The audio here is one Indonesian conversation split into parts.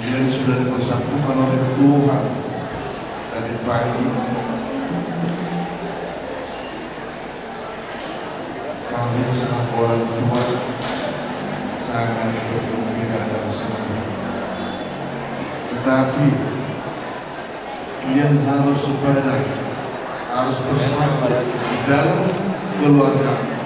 Yang sudah dipersatukan oleh Tuhan dari pagi kami selaku orang tua sangat bergembira dan senang. Tetapi yang harus sepadan, harus bersama dalam keluarga.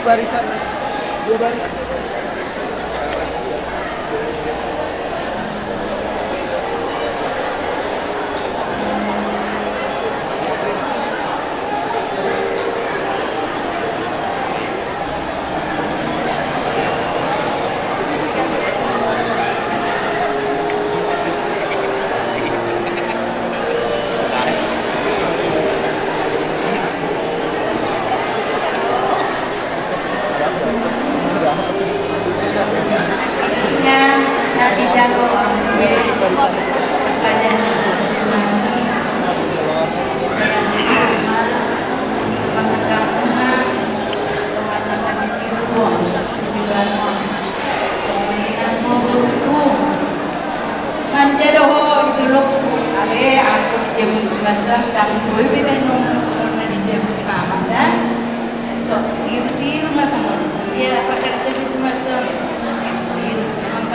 Barisan, dua baris.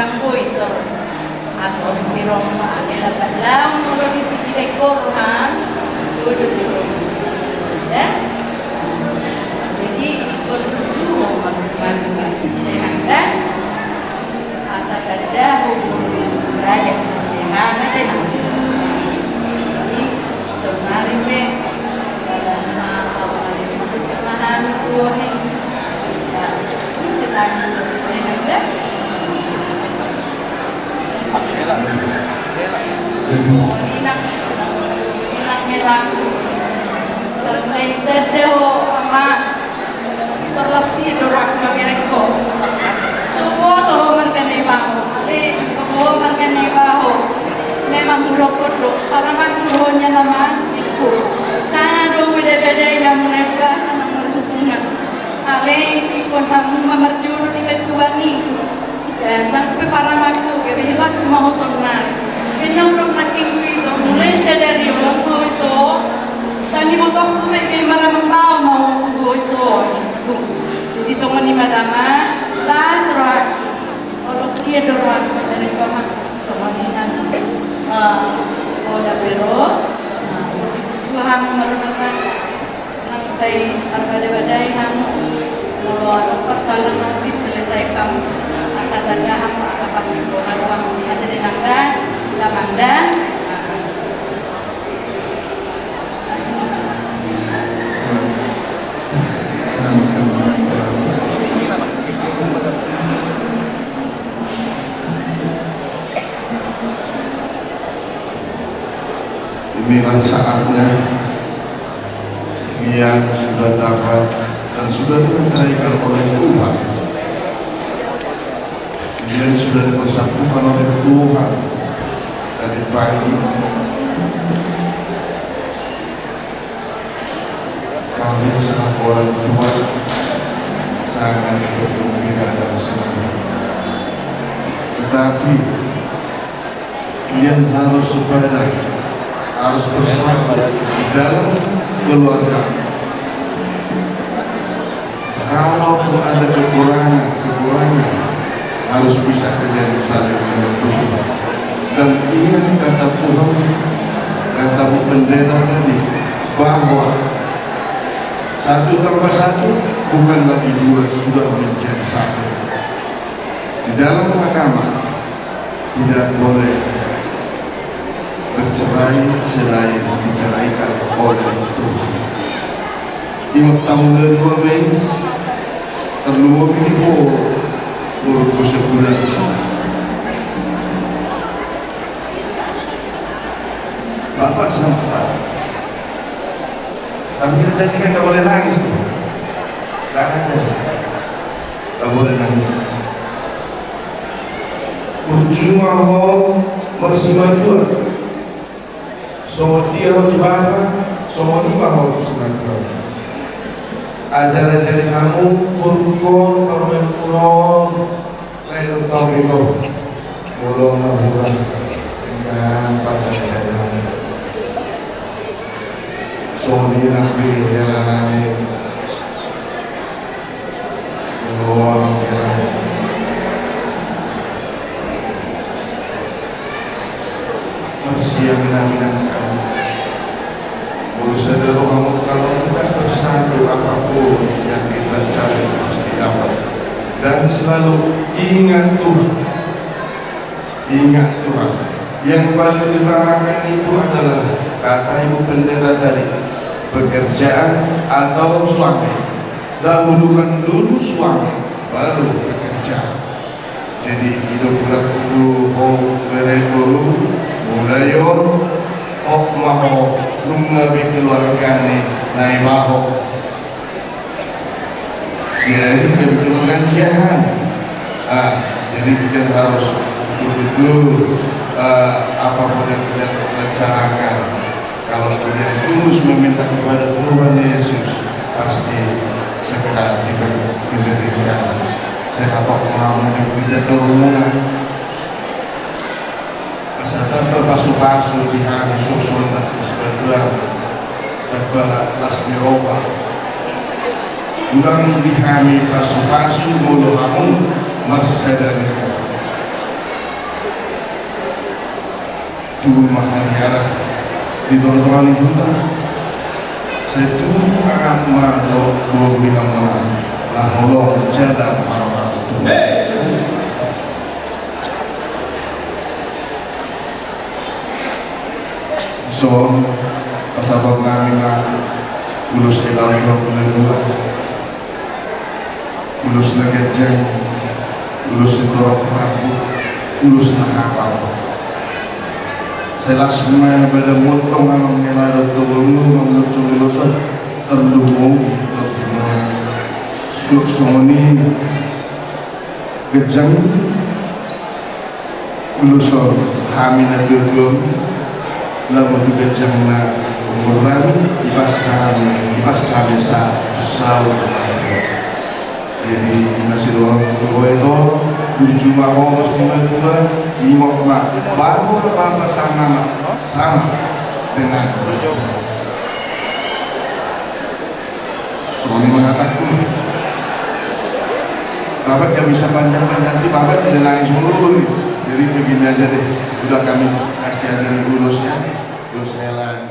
kampo ito atau si Roma nila padlang mo di si kay Korhan dulu ya jadi berjuang maksimal sehingga asal ada hubungan raja sehingga jadi sebenarnya dalam awal kesalahan tuan hilang serta terdeho ama terlesi dorak magereko semua toh merkane bahu ale semua merkane bahu memang buruk-buruk para makruhnya nama itu sana do beda-beda yang mereka sama berhubungan ale ikut kamu memerjuru tiket tuani dan sampai para makruh kebilang mau senang kenal orang naking itu mulai dari orang tua itu tadi motor tuh kayak marah mau itu jadi semua ni madama lah serah kalau dia dorang dari kamu semua ni nanti udah bero Tuhan merupakan nang saya badai kamu kalau persoalan nanti selesaikan asal ada apa sih orang ada di nangga Lamanda inilah saatnya yang sudah dapat dan sudah dipercayakan oleh Tuhan yang sudah dipersatukan oleh Tuhan dari pagi kami selaku orang tua sangat bergembira dan senang, tetapi yang harus supaya harus bersama di dalam keluarga. Kalau ada kekurangan harus bisa terjadi saling membantu. Dan ingat kata Tuhan, kata pendeta tadi, bahwa 1 tambah 1 bukan lagi 2, sudah menjadi 1. Di dalam agama tidak boleh bercerai selain diceraikan oleh Tuhan. Imam tamu dua ini terlalu ini urut sebulan. Bapak sempat, tapi kita kan tak boleh nangis. Tak boleh nangis. Berjuang bersama Tuhan. Semua dia harus dibaca, semua ini harus dibaca. Ajar-ajar kamu berukun, bermenkulon, lain tahu itu, mulung bulan dengan pada jalan. Semua ini nabi jalan mulung jalan. Masih yang minang-minang kamu. Saudara kamu kalau kita bersatu apapun yang kita cari pasti dapat. Dan selalu ingat Tuhan. Ingat Tuhan. Yang paling diutamakan itu adalah kata ibu pendeta tadi, pekerjaan atau suami. Dahulukan dulu suami, baru pekerjaan. Jadi hidup itu mulai dulu, mulai maho rumah keluarga ni naik maho. Jadi kebetulan siahan. Jadi kita harus betul-betul apapun yang kita rencanakan. Kalau kita tulus meminta kepada Tuhan Yesus, pasti segera diberikan. Saya katakan mau kita terhubungan. Serta berpasu-pasu di hari susun dan sebelah berbalas Eropa. Ulang di kami pasu-pasu mulu kamu masih dari turun mahal di teman-teman itu saya turun akan masuk dua bilang lah Allah jalan marah so pasabat namin na ulos ilang ulos na gadyan ulos ito rapu ulos na kapal saya semua pada motong ang nilaro tulungan ang lulusot terlumong suksoni gadyan ulusot hamin na tuyun lalu juga gadyan na umuran ipasabi sa sawa jadi masih doang itu 7 tahun sembilan bulan 5 bulan baru apa sama dengan suami mengatakan Bapak gak bisa panjang-panjang nanti Bapak tidak nangis mulu jadi begini aja deh udah kami kasih dari ulusnya terus saya lagi